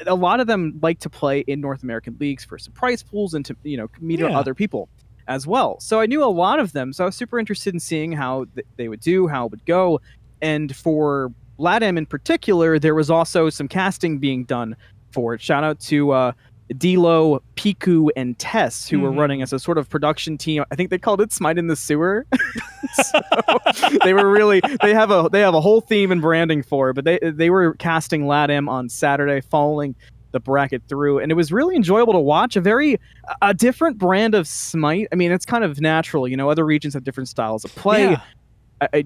a lot of them like to play in North American leagues for some prize pools and to meet other people as well. So I knew a lot of them, so I was super interested in seeing how they would do, how it would go. And for LATAM in particular, there was also some casting being done for it. Shout out to Dilo, Piku, and Tess, who were running as a sort of production team. I think they called it Smite in the Sewer. So they have a whole theme and branding for it, but they were casting LATAM on Saturday following the bracket through, and it was really enjoyable to watch. A different brand of Smite. I mean, it's kind of natural, other regions have different styles of play.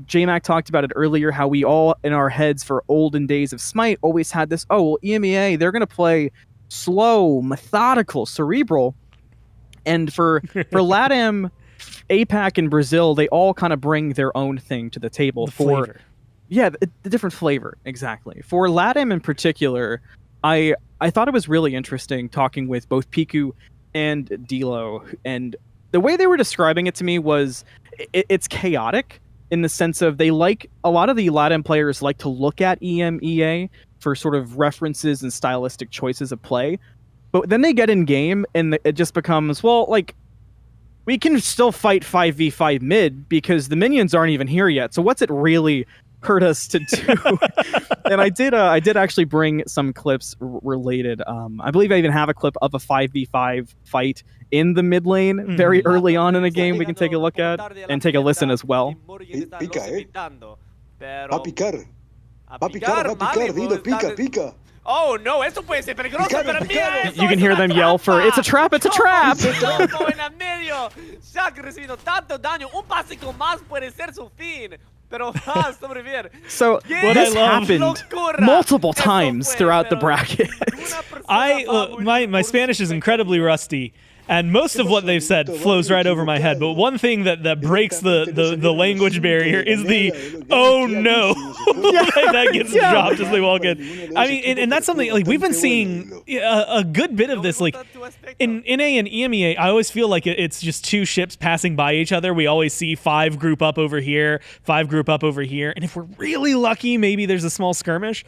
J-Mac talked about it earlier, how we all in our heads for olden days of Smite always had this, EMEA, they're going to play slow, methodical, cerebral. And for LATAM, APAC, and Brazil, they all kind of bring their own thing to the table. Flavor. Yeah, the different flavor, exactly. For LATAM in particular, I thought it was really interesting talking with both Piku and Dilo, and the way they were describing it to me was it's chaotic in the sense of a lot of the LATAM players like to look at EMEA for sort of references and stylistic choices of play, but then they get in game and it just becomes, we can still fight 5v5 mid because the minions aren't even here yet, so what's it really hurt us to do. And I did actually bring some clips related. I believe I even have a clip of a 5v5 fight in the mid lane very early on in the game we can take a look at and take a listen as well. Pica, Va a picar. Va a picar, Dino, pica. Oh no, esto puede ser peligroso, pero mira eso, You can hear them yell for, it's a trap, it's a trap! Loco en el medio. Shaq recibiendo tanto daño, un básico más puede ser su fin. Pero va a sobrevivir. So this happened multiple times throughout the bracket. My Spanish is incredibly rusty, and most of what they've said flows right over my head. But one thing that breaks the language barrier is the "oh no" that gets dropped as they walk in. I mean, and that's something like we've been seeing a good bit of this. Like in NA and EMEA, I always feel like it's just two ships passing by each other. We always see 5 group up over here, 5 group up over here, and if we're really lucky, maybe there's a small skirmish.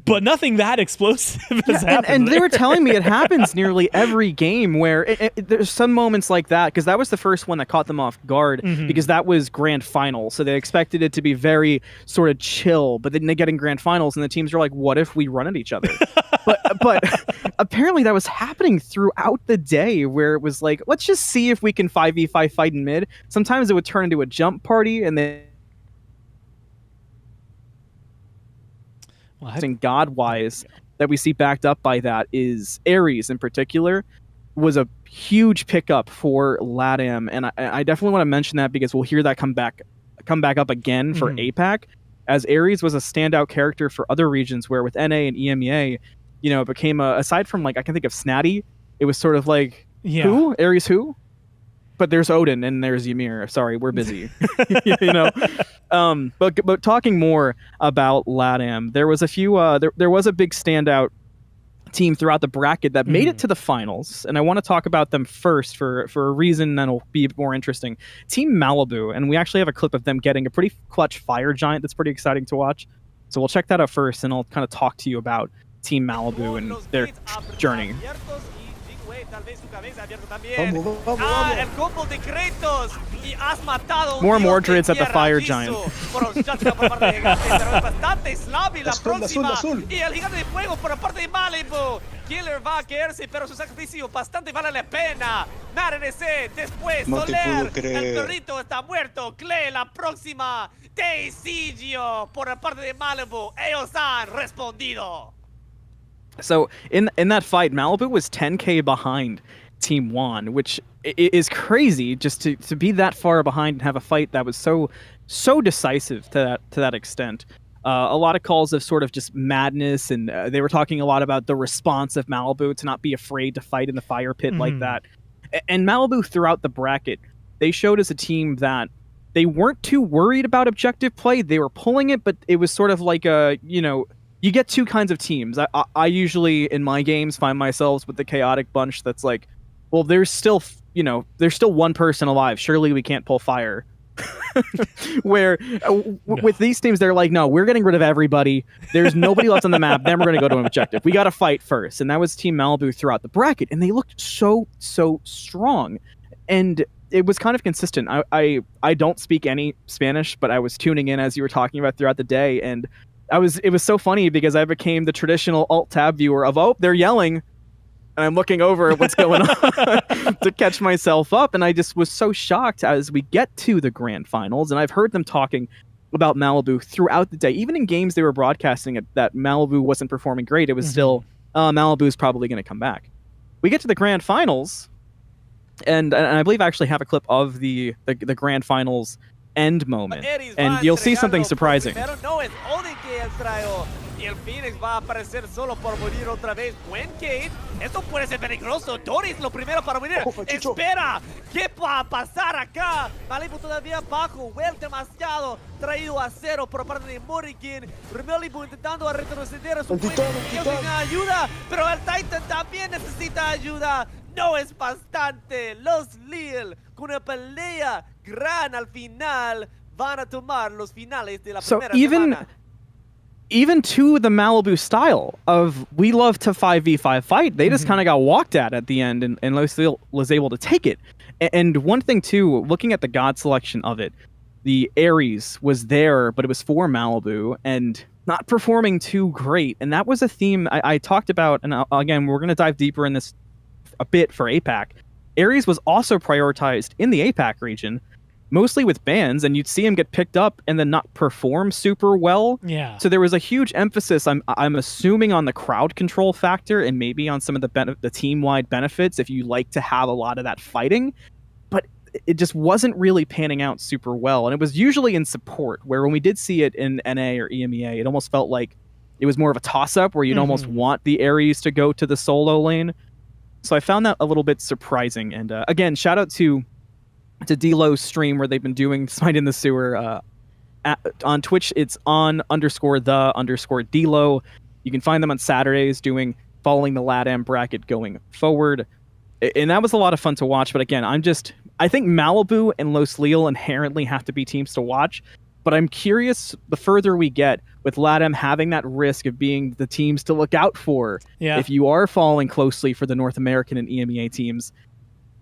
But nothing that explosive has happened. And they were telling me it happens nearly every game where there's some moments like that, because that was the first one that caught them off guard, because that was grand final. So they expected it to be very sort of chill, but then they get in grand finals and the teams are like, what if we run at each other? but apparently that was happening throughout the day, where it was like, let's just see if we can 5v5 fight in mid. Sometimes it would turn into a jump party, and then and God-wise that we see backed up by that is Ares in particular was a huge pickup for LATAM, and I definitely want to mention that because we'll hear that come back up again for APAC, as Ares was a standout character for other regions where with NA and EMEA, you know, it became aside from like I can think of Snatty, it was sort of like who? Ares who? But there's Odin and there's Ymir. Sorry, we're busy. You know. But talking more about LATAM, there was a few. There was a big standout team throughout the bracket that made it to the finals, and I want to talk about them first for a reason that'll be more interesting. Team Malibu, and we actually have a clip of them getting a pretty clutch fire giant that's pretty exciting to watch. So we'll check that out first, and I'll kind of talk to you about Team Malibu and their journey. More Mordreds at the Fire Giant. Killer va a caerse, pero su sacrificio bastante vale la pena. Nárese después. No te Soler, puedo creer. el perrito está muerto. Clay, la próxima. Teisigio por la parte de Malibu. Ellos han respondido. So in that fight, Malibu was 10k behind Team Juan, which is crazy just to be that far behind and have a fight that was so decisive to that extent. A lot of calls of sort of just madness, and they were talking a lot about the response of Malibu to not be afraid to fight in the fire pit like that. And Malibu throughout the bracket, they showed as a team that they weren't too worried about objective play. They were pulling it, but it was sort of like you get two kinds of teams. I usually in my games find myself with the chaotic bunch that's like, well, there's still one person alive. Surely we can't pull fire. Where with these teams, they're like, no, we're getting rid of everybody. There's nobody left on the map. Then we're going to go to an objective. We got to fight first. And that was Team Malibu throughout the bracket. And they looked so strong. And it was kind of consistent. I don't speak any Spanish, but I was tuning in as you were talking about throughout the day. And it was so funny because I became the traditional alt-tab viewer of, oh, they're yelling. And I'm looking over at what's going on to catch myself up. And I just was so shocked as we get to the grand finals. And I've heard them talking about Malibu throughout the day. Even in games they were broadcasting that Malibu wasn't performing great, it was still, Malibu's probably going to come back. We get to the grand finals, and I believe I actually have a clip of the grand finals end moment. And you'll see something surprising. Y el Phoenix va a aparecer solo por morir otra vez. Buen Kate. Esto puede ser peligroso. Doris lo primero para morir. Espera. ¿Qué va a pasar acá? Malibu todavía bajo. Well demasiado traído a cero por parte de Morrigan. Malibu intentando retroceder a su puesto. Necesita ayuda. Pero el Titan también necesita ayuda. No es bastante. Los Lil con una pelea gran al final van a tomar los finales de la primera semana. Even to the Malibu style of we love to 5v5 fight, they just kind of got walked at the end, and Lucille was able to take it. And one thing too, looking at the god selection of it, the Ares was there, but it was for Malibu and not performing too great. And that was a theme I talked about. And again, we're going to dive deeper in this a bit for APAC. Ares was also prioritized in the APAC region, mostly with bans, and you'd see him get picked up and then not perform super well. Yeah. So there was a huge emphasis, I'm assuming, on the crowd control factor and maybe on some of the team-wide benefits if you like to have a lot of that fighting. But it just wasn't really panning out super well. And it was usually in support, where when we did see it in NA or EMEA, it almost felt like it was more of a toss-up where you'd almost want the Ares to go to the solo lane. So I found that a little bit surprising. And again, shout out to D-Lo's stream where they've been doing Smite in the Sewer. On Twitch, it's on_the_D-Lo. You can find them on Saturdays following the LATAM bracket going forward. And that was a lot of fun to watch. But again, I think Malibu and Los Leal inherently have to be teams to watch. But I'm curious, the further we get with LATAM having that risk of being the teams to look out for, if you are following closely for the North American and EMEA teams,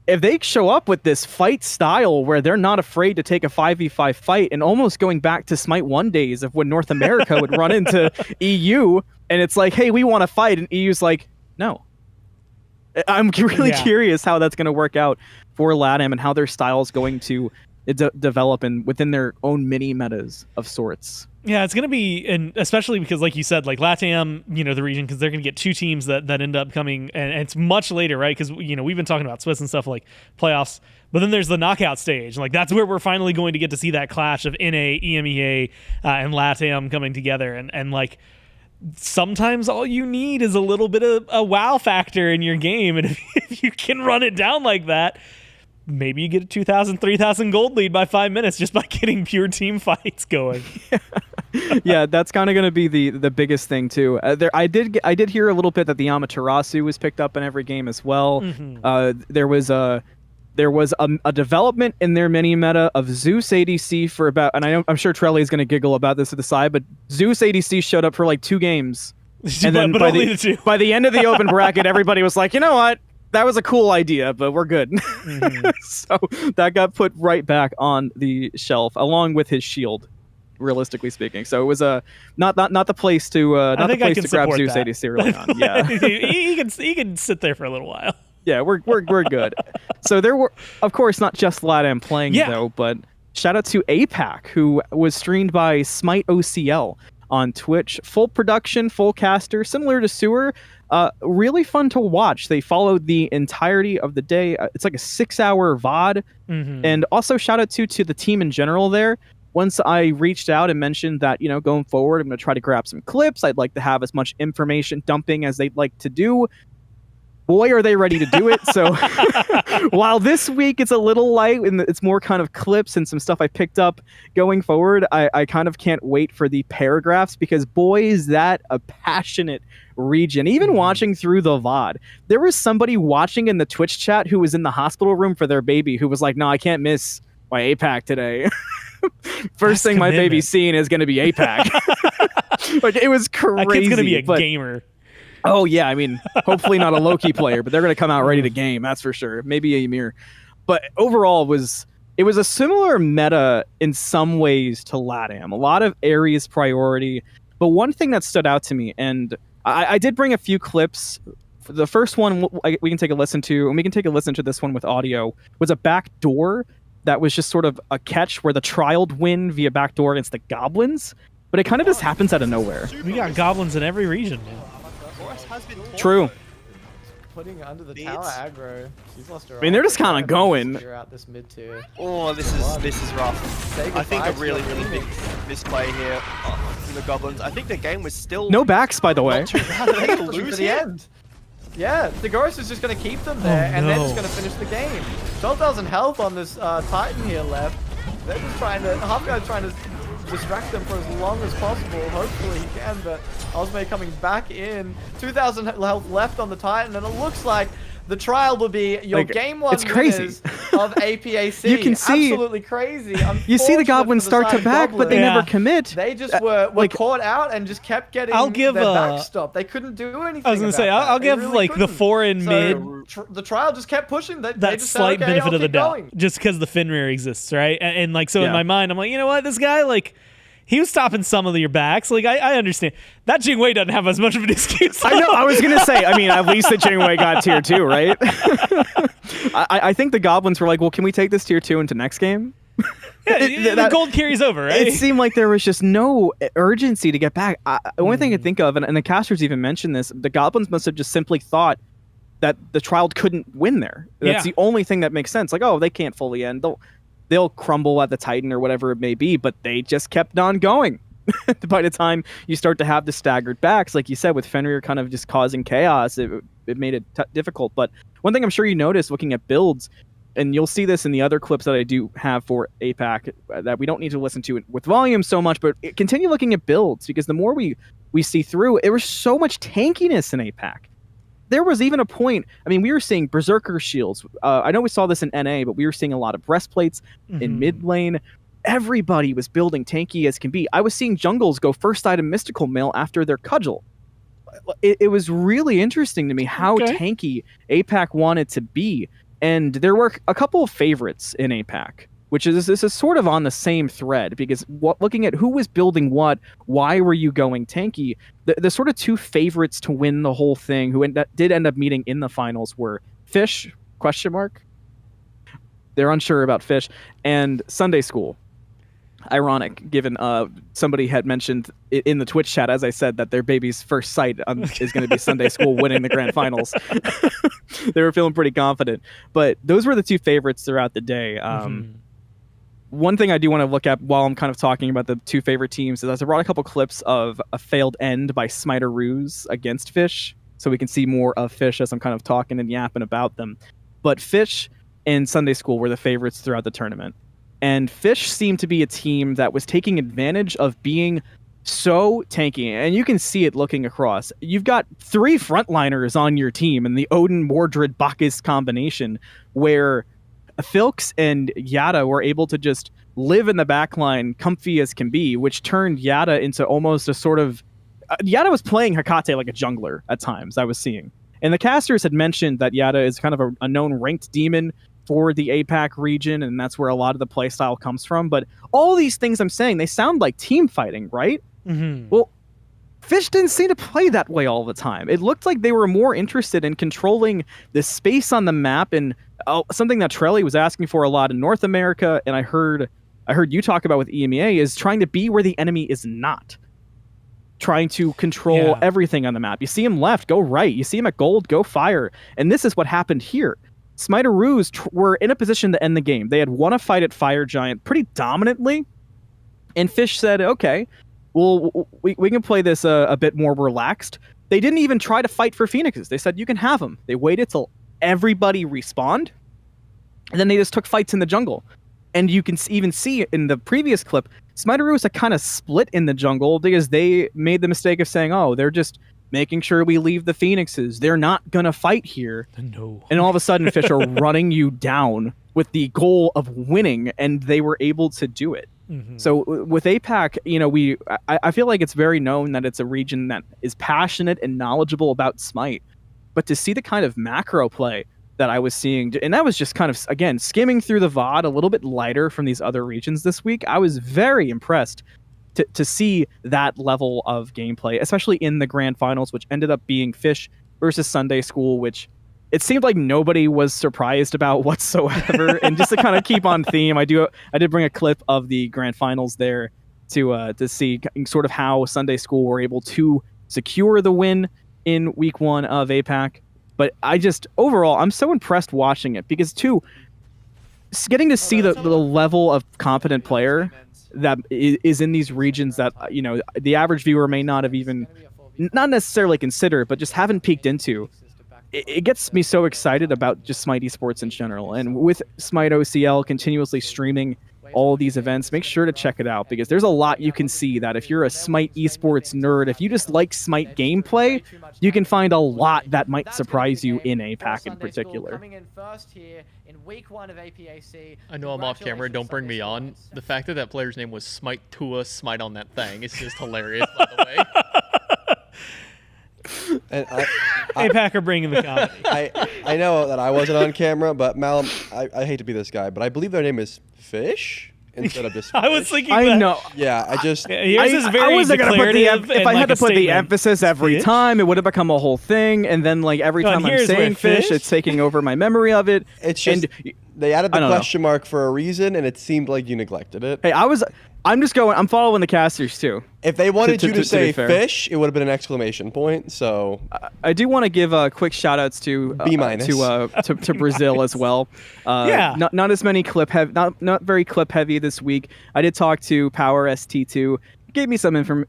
if they show up with this fight style where they're not afraid to take a 5v5 fight, and almost going back to Smite 1 days of when North America would run into EU and it's like, hey, we want to fight, and EU's like, no. I'm really curious how that's going to work out for LATAM and how their style is going to develop within their own mini metas of sorts. Yeah, it's going to be, and especially because, like you said, like LATAM, the region, because they're going to get two teams that end up coming, and it's much later, right? Because, we've been talking about Swiss and stuff like playoffs, but then there's the knockout stage. Like, that's where we're finally going to get to see that clash of NA, EMEA, and LATAM coming together. And like, sometimes all you need is a little bit of a wow factor in your game. And if you can run it down like that, maybe you get a 2,000, 3,000 gold lead by 5 minutes just by getting pure team fights going. Yeah, that's kind of going to be the biggest thing too. I did hear a little bit that the Amaterasu was picked up in every game as well. There was a development in their mini meta of Zeus ADC for about, and I'm sure Trelly is going to giggle about this at the side, but Zeus ADC showed up for like 2 games, and then by the end of the open bracket, everybody was like, you know what? That was a cool idea, but we're good. So that got put right back on the shelf, along with his shield, realistically speaking. So it was not the place to grab Zeus ADC early on. Yeah, he can sit there for a little while. Yeah, we're good. So there were, of course, not just LATAM playing though, but shout out to APAC, who was streamed by SMITE OCL on Twitch. Full production, full caster, similar to Sewer. Really fun to watch. They followed the entirety of the day. It's like a 6-hour VOD. And also shout out to the team in general there. Once I reached out and mentioned that, going forward, I'm going to try to grab some clips. I'd like to have as much information dumping as they'd like to do. Boy, are they ready to do it. So while this week it's a little light and it's more kind of clips and some stuff I picked up going forward, I kind of can't wait for the paragraphs, because boy, is that a passionate region. Even watching through the VOD, there was somebody watching in the Twitch chat who was in the hospital room for their baby who was like, no, I can't miss my APAC today. First thing my baby's seeing is going to be APAC. Like, it was crazy. That kid's going to be a gamer. Oh, yeah. I mean, hopefully not a Loki player, but they're going to come out ready to game. That's for sure. Maybe a Ymir. But overall, it was a similar meta in some ways to LATAM. A lot of Ares priority. But one thing that stood out to me, and I did bring a few clips. The first one we can take a listen to, and we can take a listen to this one with audio, was a backdoor that was just sort of a catch where the trialed win via backdoor against the Goblins. But it kind of just happens out of nowhere. We got Goblins in every region, man. True. Putting under the tower aggro. She's lost her. I mean, they're just kind of going. Out this mid tier. Oh, this is rough. I think a really big misplay here from the Goblins. I think the game was still no backs, by the way. They lose the end. Yeah, the Ghost is just going to keep them there, and they're just going to finish the game. 12,000 health on this Titan here left. They're just Halfguy's trying to distract them for as long as possible. Hopefully he can, but Osme coming back in. 2,000 health left on the Titan, and it looks like the trial will be your Like, game 1 it's crazy. winners of APAC. You can see- absolutely crazy. You see the Goblins start to back, but they Yeah. never commit. They just were like- caught out and just kept getting I'll give their a- back stopped. They couldn't do anything. I was gonna say, about I'll that. give They really like the couldn't. 4 in So, mid the trial just kept pushing. They that just slight said, okay, benefit I'll of the keep doubt, going. just because the Fenrir exists, right? And like, so in Yeah. my mind, I'm like, you know what, this guy, like, he was stopping some of your backs. Like, I understand that Jing Wei doesn't have as much of an excuse. I know. I was gonna say. I mean, at least the Jingwei got tier 2, right? I think the Goblins were like, well, can we take this tier 2 into next game? Yeah, the gold carries over, right? It seemed like there was just no urgency to get back. The only thing I think of, and the casters even mentioned this, the Goblins must have just simply thought that the trial couldn't win there. That's Yeah. the only thing that makes sense. Like, oh, they can't fully end. They'll crumble at the Titan or whatever it may be, but they just kept on going. By the time you start to have the staggered backs, like you said, with Fenrir kind of just causing chaos, it made it difficult. But one thing I'm sure you noticed looking at builds, and you'll see this in the other clips that I do have for APAC that we don't need to listen to with volume so much, but continue looking at builds, because the more we see through, there was so much tankiness in APAC. There was even a point, I mean, we were seeing Berserker shields. I know we saw this in NA, but we were seeing a lot of breastplates in mid lane. Everybody was building tanky as can be. I was seeing jungles go first item Mystical Mail after their Cudgel. It was really interesting to me how tanky APAC wanted to be. And there were a couple of favorites in APAC, which is this is sort of on the same thread, because looking at who was building what, why were you going tanky, the sort of two favorites to win the whole thing who did end up meeting in the finals were Fish, ? They're unsure about Fish, and Sunday School. Ironic, given somebody had mentioned in the Twitch chat, as I said, that their baby's first sight is going to be Sunday School winning the grand finals. They were feeling pretty confident. But those were the two favorites throughout the day. One thing I do want to look at while I'm kind of talking about the two favorite teams is I brought a couple clips of a failed end by SMITEPro against Fish, so we can see more of Fish as I'm kind of talking and yapping about them. But Fish and Sunday School were the favorites throughout the tournament. And Fish seemed to be a team that was taking advantage of being so tanky. And you can see it looking across. You've got 3 frontliners on your team in the Odin, Mordred, Bacchus combination, where Filks and Yada were able to just live in the backline comfy as can be, which turned Yada into almost a sort of... Yada was playing Hecate like a jungler at times, I was seeing. And the casters had mentioned that Yada is kind of a known ranked demon for the APAC region, and that's where a lot of the playstyle comes from. But all these things I'm saying, they sound like team fighting, right? Well, Fish didn't seem to play that way all the time. It looked like they were more interested in controlling the space on the map, and something that Trelly was asking for a lot in North America, and I heard you talk about with EMEA, is trying to be where the enemy is not. Trying to control everything on the map. You see him left, go right. You see him at gold, go fire. And this is what happened here. SMITEPro were in a position to end the game. They had won a fight at Fire Giant pretty dominantly, and Fish said, okay, well, we can play this a bit more relaxed. They didn't even try to fight for Phoenixes. They said, you can have them. They waited till everybody respawned, and then they just took fights in the jungle. And you can even see in the previous clip, SMITEPro was kind of split in the jungle because they made the mistake of saying, oh, they're just making sure we leave the Phoenixes. They're not going to fight here. No. And all of a sudden, Fish are running you down with the goal of winning, and they were able to do it. So with APAC, you know, I feel like it's very known that it's a region that is passionate and knowledgeable about Smite. But to see the kind of macro play that I was seeing, and that was just kind of, again, skimming through the VOD a little bit lighter from these other regions this week, I was very impressed to see that level of gameplay, especially in the grand finals, which ended up being Fish versus Sunday School, which it seemed like nobody was surprised about whatsoever. And just to kind of keep on theme, I did bring a clip of the grand finals there to see sort of how Sunday School were able to secure the win in week 1 of APAC. But overall, I'm so impressed watching it because, getting to see the level of competent player that is in these regions that, you know, the average viewer may not have even, not necessarily considered, but just haven't peeked into. It gets me so excited about just Smite esports in general. And with Smite OCL continuously streaming all these events, make sure to check it out because there's a lot you can see that if you're a Smite esports nerd, if you just like Smite gameplay, you can find a lot that might surprise you in APAC in particular. I know I'm off camera, don't bring me on. The fact that player's name was SMITEPro on that thing is just hilarious, by the way. And APAC are bringing the comedy. I know that I wasn't on camera, but Malum, I hate to be this guy, but I believe their name is Fish instead of just Fish. I was thinking I that. know. Yeah, I just... Yours is very I wasn't gonna put the declarative if and I had like to a put the statement. emphasis every Fish? time, it would have become a whole thing, and then like every Oh, time and I'm here's where saying fish, fish? it's taking over my memory of it. It's just... They added the I don't know. question mark for a reason, and it seemed like you neglected it. Hey, I'm following the casters too. If they wanted you to be say fair. fish, it would have been an exclamation point, so... I do want to give quick shout outs to B- to Brazil as well. Yeah. Not as many not very clip heavy this week. I did talk to Power ST2. Gave me some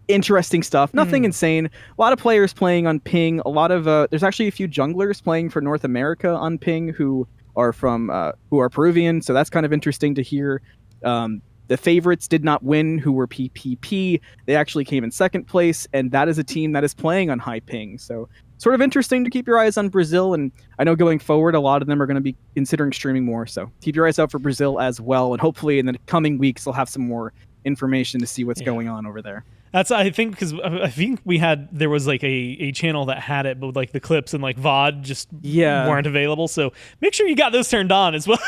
interesting stuff. Nothing insane. A lot of players playing on ping. A lot of there's actually a few junglers playing for North America on ping who are Peruvian, so that's kind of interesting to hear. The favorites did not win, who were PPP. They actually came in second place, and that is a team that is playing on high ping. So sort of interesting to keep your eyes on Brazil, and I know going forward, a lot of them are going to be considering streaming more. So keep your eyes out for Brazil as well, and hopefully in the coming weeks, they'll have some more information to see what's going on over there. That's, I think, because I think there was like a channel that had it, but like the clips and like VOD just weren't available. So make sure you got those turned on as well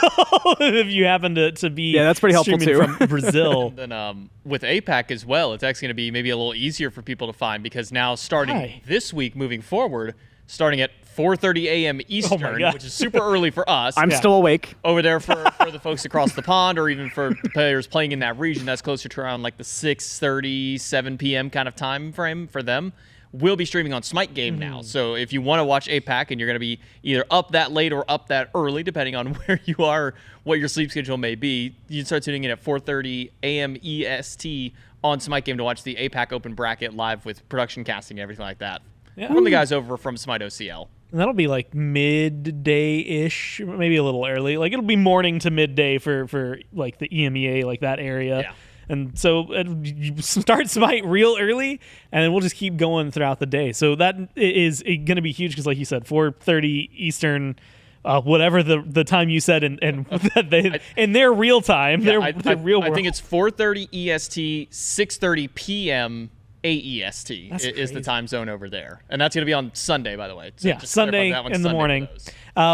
if you happen to be that's pretty helpful too. From Brazil. And then with APAC as well, it's actually going to be maybe a little easier for people to find because now starting this week moving forward, starting at 4:30 a.m. Eastern, which is super early for us. I'm still awake. Over there for the folks across the pond, or even for the players playing in that region, that's closer to around like the 6:30, 7 p.m. kind of time frame for them. We'll be streaming on Smite Game now. So if you want to watch APAC and you're going to be either up that late or up that early, depending on where you are, what your sleep schedule may be, you can start tuning in at 4:30 a.m. EST on Smite Game to watch the APAC Open Bracket live with production casting and everything like that. Yeah. From the guys over from SMITE OCL. And that'll be like midday-ish, maybe a little early. Like it'll be morning to midday for like the EMEA, like that area. Yeah. And so you start Smite real early, and then we'll just keep going throughout the day. So that is going to be huge because, like you said, 4:30 Eastern, whatever the time you said, and in their real time, yeah, their real world. I think it's 4:30 EST, 6:30 p.m. AEST is the time zone over there. And that's going to be on Sunday, by the way. So yeah, Sunday in the morning.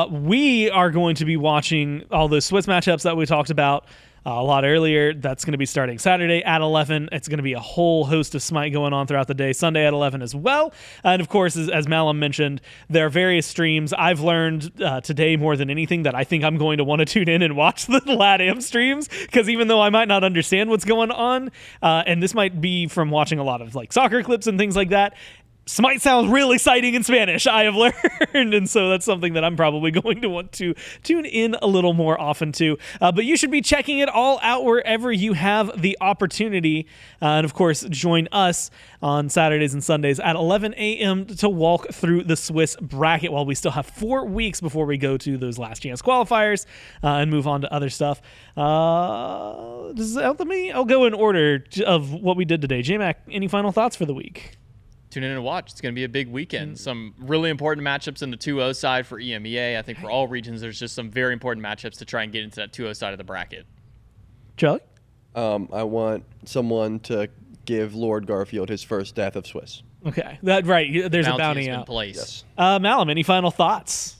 We are going to be watching all those Swiss matchups that we talked about a lot earlier. That's going to be starting Saturday at 11. It's going to be a whole host of Smite going on throughout the day, Sunday at 11 as well. And of course, as Malum mentioned, there are various streams. I've learned today more than anything that I think I'm going to want to tune in and watch the LATAM streams, because even though I might not understand what's going on, and this might be from watching a lot of like soccer clips and things like that, Smite sounds real exciting in Spanish, I have learned, and so that's something that I'm probably going to want to tune in a little more often to. But you should be checking it all out wherever you have the opportunity. And of course, join us on Saturdays and Sundays at 11 a.m. to walk through the Swiss bracket while we still have 4 weeks before we go to those last chance qualifiers and move on to other stuff. I'll go in order of what we did today. J-Mac, any final thoughts for the week? Tune in and watch. It's going to be a big weekend. Some really important matchups in the 2-0 side for EMEA. I think for all regions, there's just some very important matchups to try and get into that 2-0 side of the bracket. Charlie? I want someone to give Lord Garfield his first death of Swiss. Okay, right. There's a bounty out. Place. Yes. Malum, any final thoughts?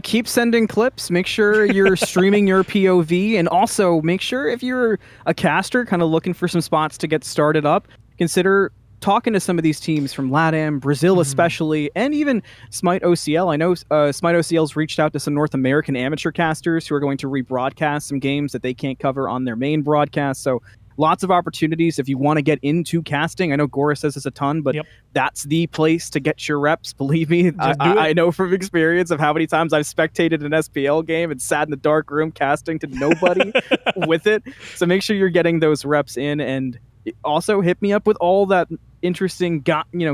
Keep sending clips. Make sure you're streaming your POV, and also make sure if you're a caster kind of looking for some spots to get started up, consider talking to some of these teams from LATAM, Brazil especially, and even SMITE OCL. I know SMITE OCL's reached out to some North American amateur casters who are going to rebroadcast some games that they can't cover on their main broadcast. So lots of opportunities if you want to get into casting. I know Gora says this a ton, but that's the place to get your reps. Believe me, I know from experience of how many times I've spectated an SPL game and sat in the dark room casting to nobody with it. So make sure you're getting those reps in, and also hit me up with all that interesting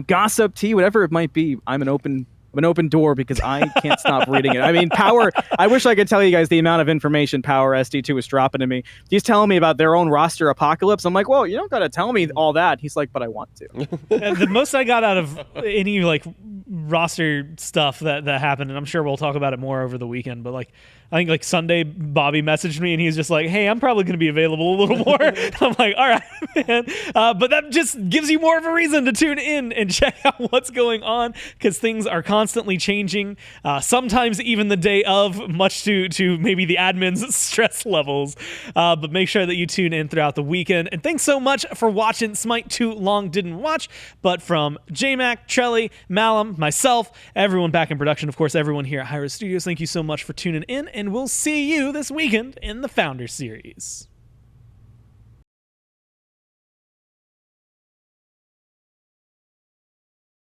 gossip tea, whatever it might be. I'm an open an open door because I can't stop reading it. I mean, Power, I wish I could tell you guys the amount of information Power SD2 was dropping to me. He's telling me about their own roster apocalypse. I'm like, well, you don't got to tell me all that. He's like, but I want to. The most I got out of any like roster stuff that happened, and I'm sure we'll talk about it more over the weekend, but like I think like Sunday Bobby messaged me and he's just like, hey, I'm probably going to be available a little more. I'm like, all right, man. But that just gives you more of a reason to tune in and check out what's going on, because things are constantly changing, sometimes even the day of, much to maybe the admin's stress levels. But make sure that you tune in throughout the weekend. And thanks so much for watching Smite Too Long Didn't Watch. But from J-Mac, Trelly, Malum, myself, everyone back in production, of course, everyone here at Hi-Rez Studios, thank you so much for tuning in, and we'll see you this weekend in the Founder Series.